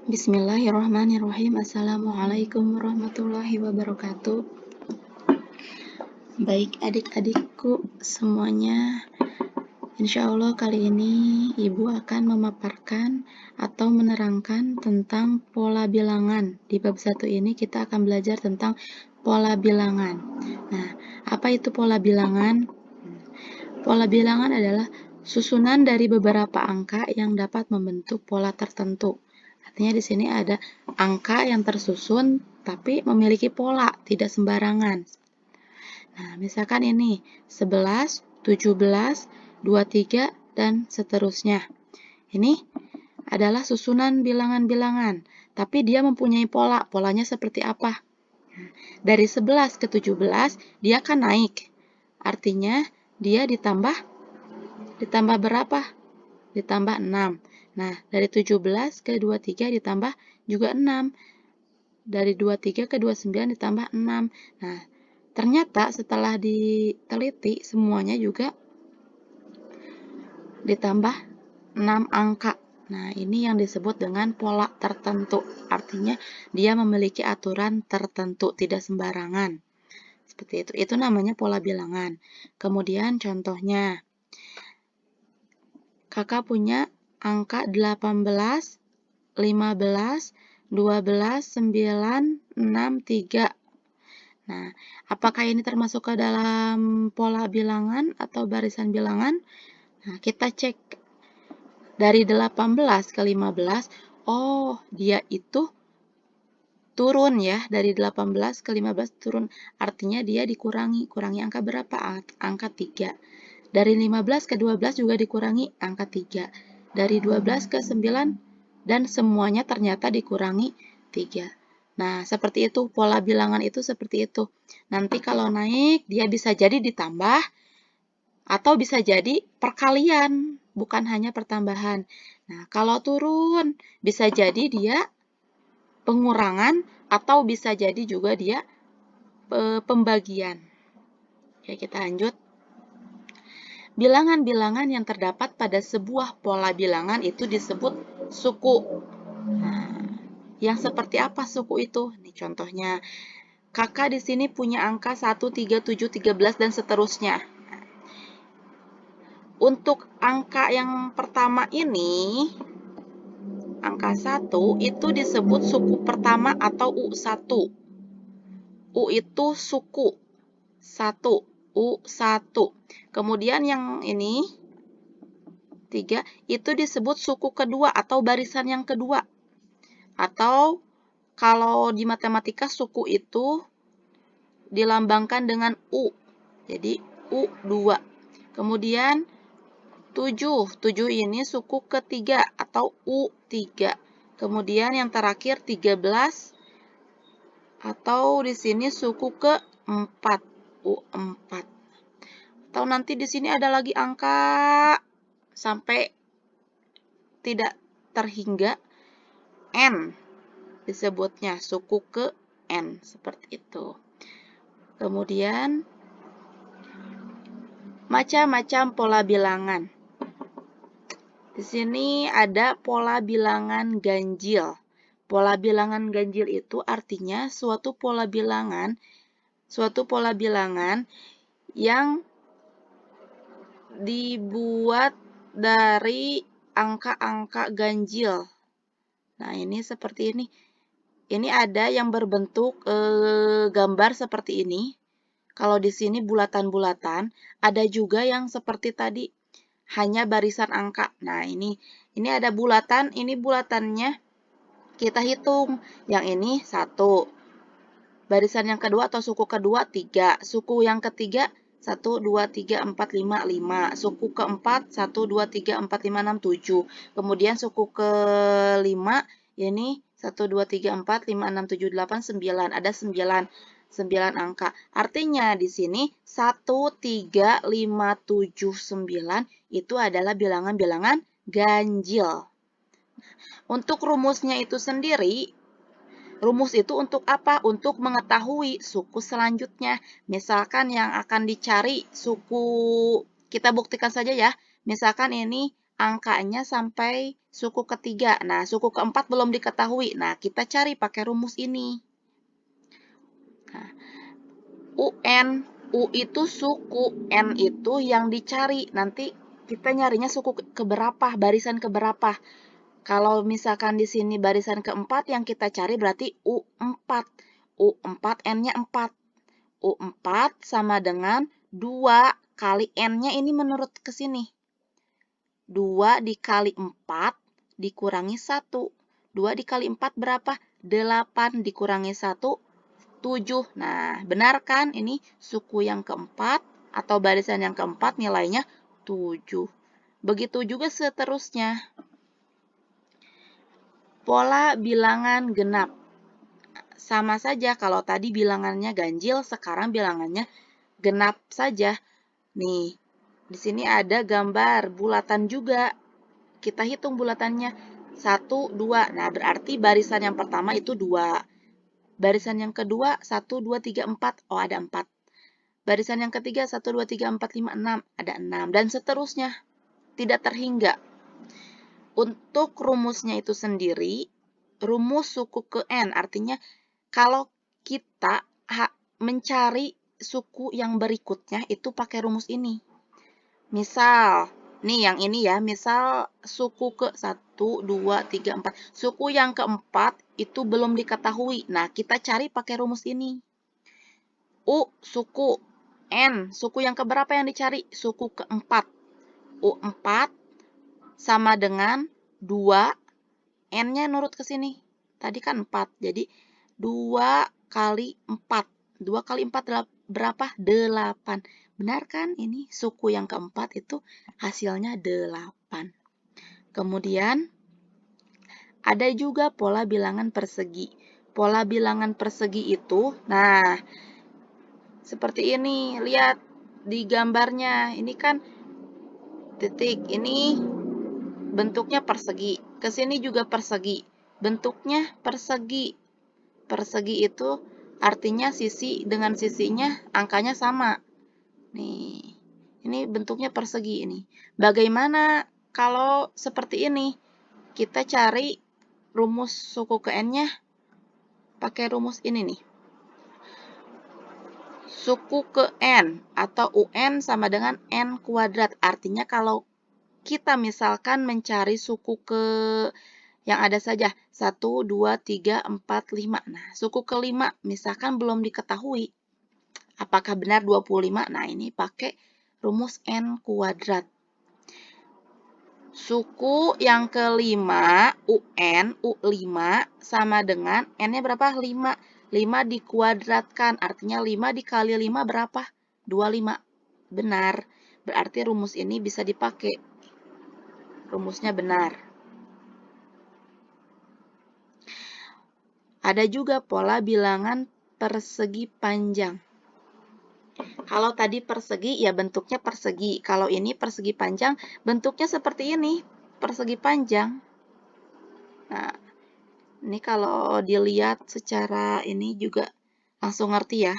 Bismillahirrahmanirrahim. Assalamualaikum warahmatullahi wabarakatuh. Baik adik-adikku semuanya, insya Allah kali ini Ibu akan memaparkan atau menerangkan tentang pola bilangan. Di bab 1 ini kita akan belajar tentang pola bilangan. Nah, apa itu pola bilangan? Pola bilangan adalah susunan dari beberapa angka yang dapat membentuk pola tertentu. Artinya di sini ada angka yang tersusun tapi memiliki pola, tidak sembarangan. Nah, misalkan ini 11, 17, 23, dan seterusnya. Ini adalah susunan bilangan-bilangan, tapi dia mempunyai pola. Polanya seperti apa? Dari 11 ke 17, dia akan naik. Artinya, dia ditambah berapa? Ditambah 6. Nah, dari 17 ke 23 ditambah juga 6. Dari 23 ke 29 ditambah 6. Nah, ternyata setelah diteliti semuanya juga ditambah 6 angka. Nah, ini yang disebut dengan pola tertentu. Artinya dia memiliki aturan tertentu, tidak sembarangan. Seperti itu. Itu namanya pola bilangan. Kemudian contohnya, Kakak punya angka 18, 15, 12, 9, 6, 3. Nah, apakah ini termasuk ke dalam pola bilangan atau barisan bilangan? Nah, kita cek dari 18 ke 15. Oh, dia itu turun ya, dari 18 ke 15 turun. Artinya dia dikurangi angka berapa? Angka 3. Dari 15 ke 12 juga dikurangi angka 3. Dari 12 ke 9 dan semuanya ternyata dikurangi 3. Nah, seperti itu, pola bilangan itu seperti itu. Nanti kalau naik, dia bisa jadi ditambah atau bisa jadi perkalian, bukan hanya pertambahan. Nah, kalau turun, bisa jadi dia pengurangan atau bisa jadi juga dia pembagian. Oke, kita lanjut. Bilangan-bilangan yang terdapat pada sebuah pola bilangan itu disebut suku. Nah, yang seperti apa suku itu? Nih contohnya. Kakak di sini punya angka 1, 3, 7, 13 dan seterusnya. Untuk angka yang pertama ini, angka 1 itu disebut suku pertama atau U1. U itu suku 1, U1. Kemudian yang ini 3 itu disebut suku kedua atau barisan yang kedua. Atau kalau di matematika suku itu dilambangkan dengan U. Jadi U2. Kemudian 7 ini suku ketiga atau U3. Kemudian yang terakhir 13 atau di sini suku keempat, U4. Atau nanti di sini ada lagi angka sampai tidak terhingga N disebutnya suku ke N, seperti itu. Kemudian macam-macam pola bilangan. Di sini ada pola bilangan ganjil. Pola bilangan ganjil itu artinya suatu pola bilangan yang dibuat dari angka-angka ganjil. Nah, ini seperti ini. Ini ada yang berbentuk gambar seperti ini. Kalau di sini bulatan-bulatan, ada juga yang seperti tadi, hanya barisan angka. Nah, ini ada bulatan, ini bulatannya kita hitung. Yang ini 1. Barisan yang kedua atau suku kedua 3. Suku yang ketiga 1, 2, 3, 4, 5, 5. Suku keempat 1, 2, 3, 4, 5, 6, 7. Kemudian suku kelima ini 1, 2, 3, 4, 5, 6, 7, 8, 9. Ada 9 angka. Artinya di sini 1, 3, 5, 7, 9 itu adalah bilangan-bilangan ganjil. Untuk rumusnya itu sendiri, rumus itu untuk apa? Untuk mengetahui suku selanjutnya. Misalkan yang akan dicari suku, kita buktikan saja ya. Misalkan ini angkanya sampai suku ketiga. Nah, suku keempat belum diketahui. Nah, kita cari pakai rumus ini. Nah, UN, U itu suku, N itu yang dicari. Nanti kita nyarinya suku keberapa, barisan keberapa. Kalau misalkan di sini barisan keempat yang kita cari berarti U4. U4, N-nya 4. U4 sama dengan 2 kali N-nya ini menurut ke sini. 2 dikali 4 dikurangi 1. 2 dikali 4 berapa? 8 dikurangi 1, 7. Nah, benar kan? Ini suku yang keempat atau barisan yang keempat nilainya 7. Begitu juga seterusnya. Pola bilangan genap. Sama saja, kalau tadi bilangannya ganjil, sekarang bilangannya genap saja. Nih, di sini ada gambar bulatan juga. Kita hitung bulatannya. 1, 2. Nah, berarti barisan yang pertama itu 2. Barisan yang kedua 1, 2, 3, 4. Oh, ada 4. Barisan yang ketiga 1, 2, 3, 4, 5, 6. Ada 6. Dan seterusnya. Tidak terhingga. Untuk rumusnya itu sendiri, rumus suku ke N. Artinya, kalau kita mencari suku yang berikutnya itu pakai rumus ini. Misal, nih yang ini ya, misal suku ke 1, 2, 3, 4. Suku yang keempat itu belum diketahui. Nah, kita cari pakai rumus ini. U, suku. N, suku yang keberapa yang dicari? Suku keempat. U4 sama dengan 2. N-nya nurut ke sini. Tadi kan 4. Jadi, 2 kali 4. 2 kali 4 berapa? 8. Benar kan? Ini suku yang keempat itu hasilnya 8. Kemudian, ada juga pola bilangan persegi. Pola bilangan persegi itu, nah, seperti ini. Lihat di gambarnya. Ini kan titik. Ini bentuknya persegi. Kesini juga persegi. Bentuknya persegi. Persegi itu artinya sisi dengan sisinya angkanya sama. Nih, ini bentuknya persegi ini. Bagaimana kalau seperti ini? Kita cari rumus suku ke N-nya pakai rumus ini nih. Suku ke N atau UN sama dengan N kuadrat. Artinya kalau kita misalkan mencari suku ke yang ada saja 1, 2, 3, 4, 5. Nah, suku kelima misalkan belum diketahui. Apakah benar 25? Nah, ini pakai rumus N kuadrat. Suku yang kelima, UN, U5, sama dengan N-nya berapa? 5. 5 dikuadratkan, artinya 5 dikali 5 berapa? 25. Benar. Berarti rumus ini bisa dipakai. Rumusnya benar. Ada juga pola bilangan persegi panjang. Kalau tadi persegi, ya bentuknya persegi. Kalau ini persegi panjang, bentuknya seperti ini, persegi panjang. Nah, ini kalau dilihat secara ini juga langsung ngerti ya.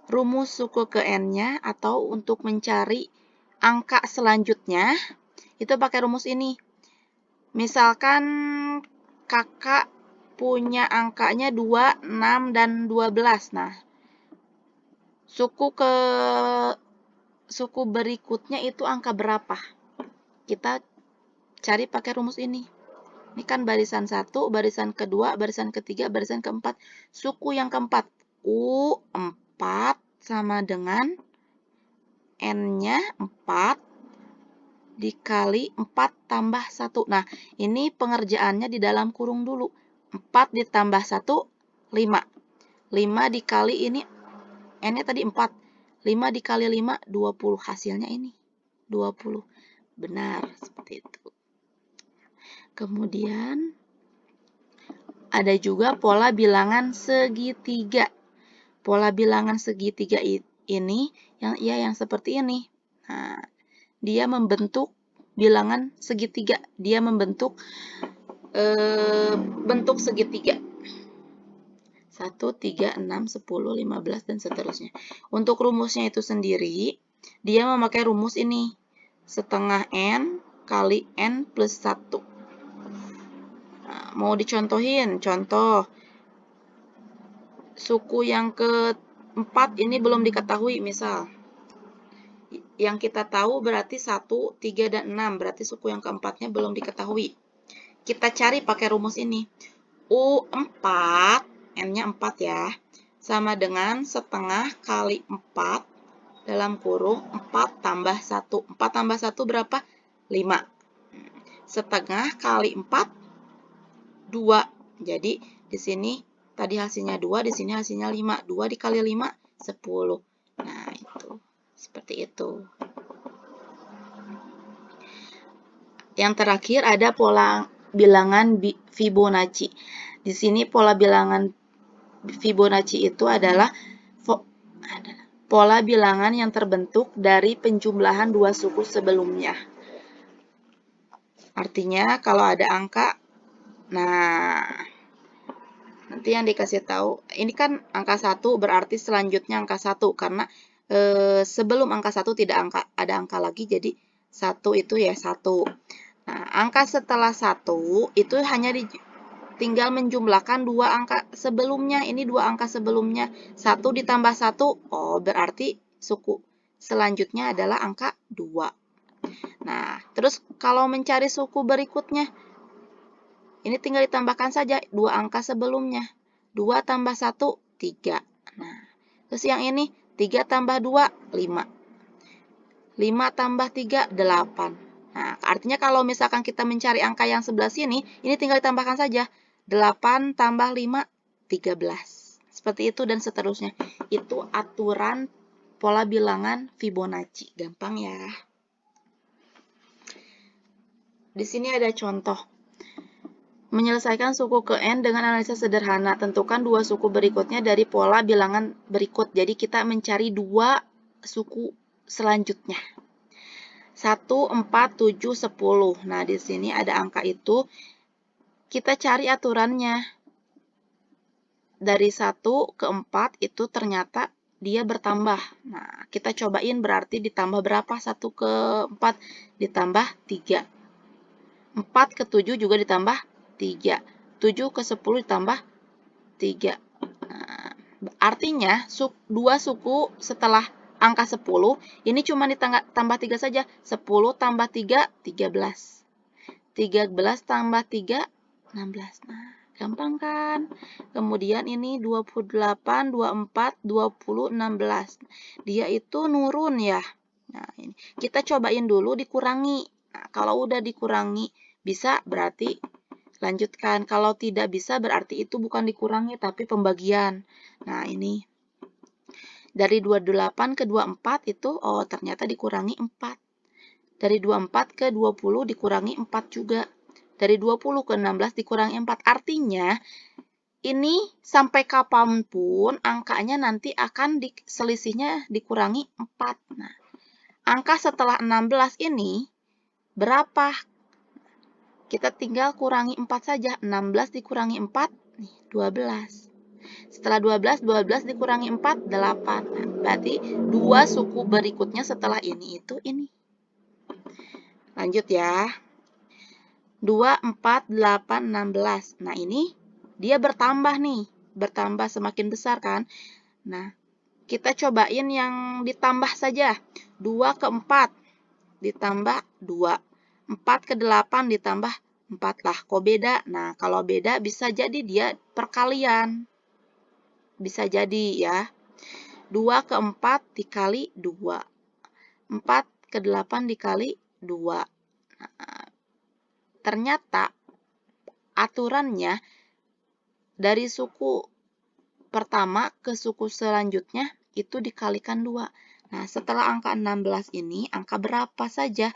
Rumus suku ke N-nya atau untuk mencari angka selanjutnya, itu pakai rumus ini. Misalkan kakak punya angkanya 2, 6, dan 12. Nah, suku berikutnya itu angka berapa? Kita cari pakai rumus ini. Ini kan barisan 1, barisan kedua, barisan ketiga, barisan keempat. Suku yang keempat, U4 sama dengan N-nya 4 dikali 4 tambah 1. Nah, ini pengerjaannya di dalam kurung dulu. 4 ditambah 1, 5. 5 dikali ini, N-nya tadi 4. 5 dikali 5, 20. Hasilnya ini, 20. Benar, seperti itu. Kemudian, ada juga pola bilangan segitiga. Pola bilangan segitiga ini, yang seperti ini. Nah, dia membentuk bilangan segitiga. Dia membentuk bentuk segitiga. 1, 3, 6, 10, 15, dan seterusnya. Untuk rumusnya itu sendiri, dia memakai rumus ini. setengah N kali N plus 1. Nah, mau dicontohin, contoh. Suku yang keempat ini belum diketahui, misal. Yang kita tahu berarti 1, 3, dan 6. Berarti suku yang keempatnya belum diketahui. Kita cari pakai rumus ini. U4, N-nya 4 ya, sama dengan setengah kali 4 dalam kurung 4 tambah 1. 4 tambah 1 berapa? 5. Setengah kali 4, 2. Jadi, di sini tadi hasilnya 2, di sini hasilnya 5. 2 dikali 5, 10. Nah, itu. Seperti itu. Yang terakhir ada pola bilangan Fibonacci. Di sini pola bilangan Fibonacci itu adalah pola bilangan yang terbentuk dari penjumlahan dua suku sebelumnya. Artinya kalau ada angka, nah nanti yang dikasih tahu, ini kan angka 1 berarti selanjutnya angka 1, karena sebelum angka 1 tidak ada angka lagi, jadi 1 itu ya 1. Nah, angka setelah 1 itu hanya tinggal menjumlahkan dua angka sebelumnya. Ini dua angka sebelumnya. 1 ditambah 1, oh berarti suku selanjutnya adalah angka 2. Nah, terus kalau mencari suku berikutnya, ini tinggal ditambahkan saja dua angka sebelumnya. 2 tambah 1, 3. Nah, terus yang ini 3 tambah 2, 5. 5 tambah 3, 8. Nah, artinya kalau misalkan kita mencari angka yang sebelah sini, ini tinggal ditambahkan saja. 8 tambah 5, 13. Seperti itu dan seterusnya. Itu aturan pola bilangan Fibonacci. Gampang ya. Di sini ada contoh. Menyelesaikan suku ke N dengan analisa sederhana. Tentukan dua suku berikutnya dari pola bilangan berikut. Jadi kita mencari dua suku selanjutnya. 1, 4, 7, 10. Nah, di sini ada angka itu. Kita cari aturannya. Dari 1 ke 4 itu ternyata dia bertambah. Nah, kita cobain berarti ditambah berapa? 1 ke 4 ditambah 3. 4 ke 7 juga ditambah 3. 7 ke 10 ditambah 3. Nah, artinya dua suku setelah angka 10 ini cuma ditambah 3 saja. 10 tambah 3, 13. 13 tambah 3, 16. Nah, gampang kan? Kemudian ini 28, 24, 20, 16. Dia itu nurun ya. Nah, ini kita cobain dulu dikurangi. Nah, kalau udah dikurangi bisa berarti lanjutkan. Kalau tidak bisa berarti itu bukan dikurangi tapi pembagian. Nah, ini dari 28 ke 24 itu oh ternyata dikurangi 4. Dari 24 ke 20 dikurangi 4 juga. Dari 20 ke 16 dikurangi 4. Artinya ini sampai kapanpun angkanya nanti akan selisihnya dikurangi 4. Nah, angka setelah 16 ini berapa? Kita tinggal kurangi 4 saja. 16 dikurangi 4, nih, 12. Setelah 12, 12 dikurangi 4, 8. Nah, berarti dua suku berikutnya setelah ini itu ini. Lanjut ya. 2, 4, 8, 16. Nah, ini dia bertambah nih. Bertambah semakin besar kan. Nah, kita cobain yang ditambah saja. 2 ke 4 ditambah 2. 4 ke 8 ditambah 4 lah. Kok beda? Nah, kalau beda bisa jadi dia perkalian. Bisa jadi ya. 2 ke 4 dikali 2. 4 ke 8 dikali 2. Nah, ternyata aturannya dari suku pertama ke suku selanjutnya itu dikalikan 2. Nah, setelah angka 16 ini, angka berapa saja?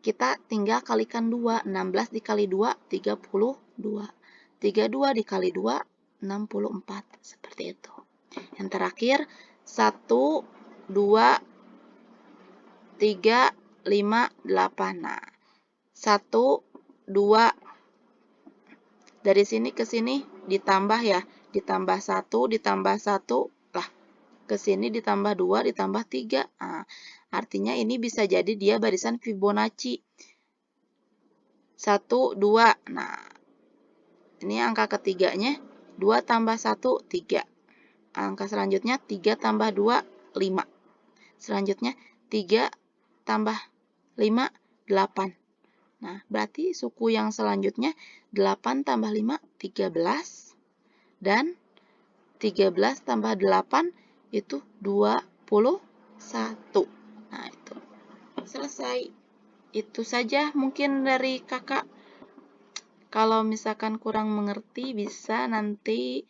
Kita tinggal kalikan 2. 16 dikali 2, 32. 32 dikali 2, 64. Seperti itu. Yang terakhir, 1, 2, 3, 5, 8. Nah, 1, 2, dari sini ke sini ditambah ya. Ditambah 1, ditambah 1, lah ke sini ditambah 2 ditambah 3. Nah, artinya ini bisa jadi dia barisan Fibonacci. 1, 2. Nah, ini angka ketiganya 2 tambah 1, 3. Angka selanjutnya 3 tambah 2, 5. Selanjutnya 3 tambah 5, 8. Nah, berarti suku yang selanjutnya 8 tambah 5, 13. Dan 13 tambah 8 itu 21. Nah, itu selesai. Itu saja mungkin dari kakak. Kalau misalkan kurang mengerti bisa nanti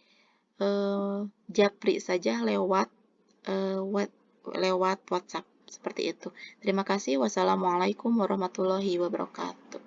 japri saja lewat lewat WhatsApp seperti itu. Terima kasih. Wassalamualaikum warahmatullahi wabarakatuh.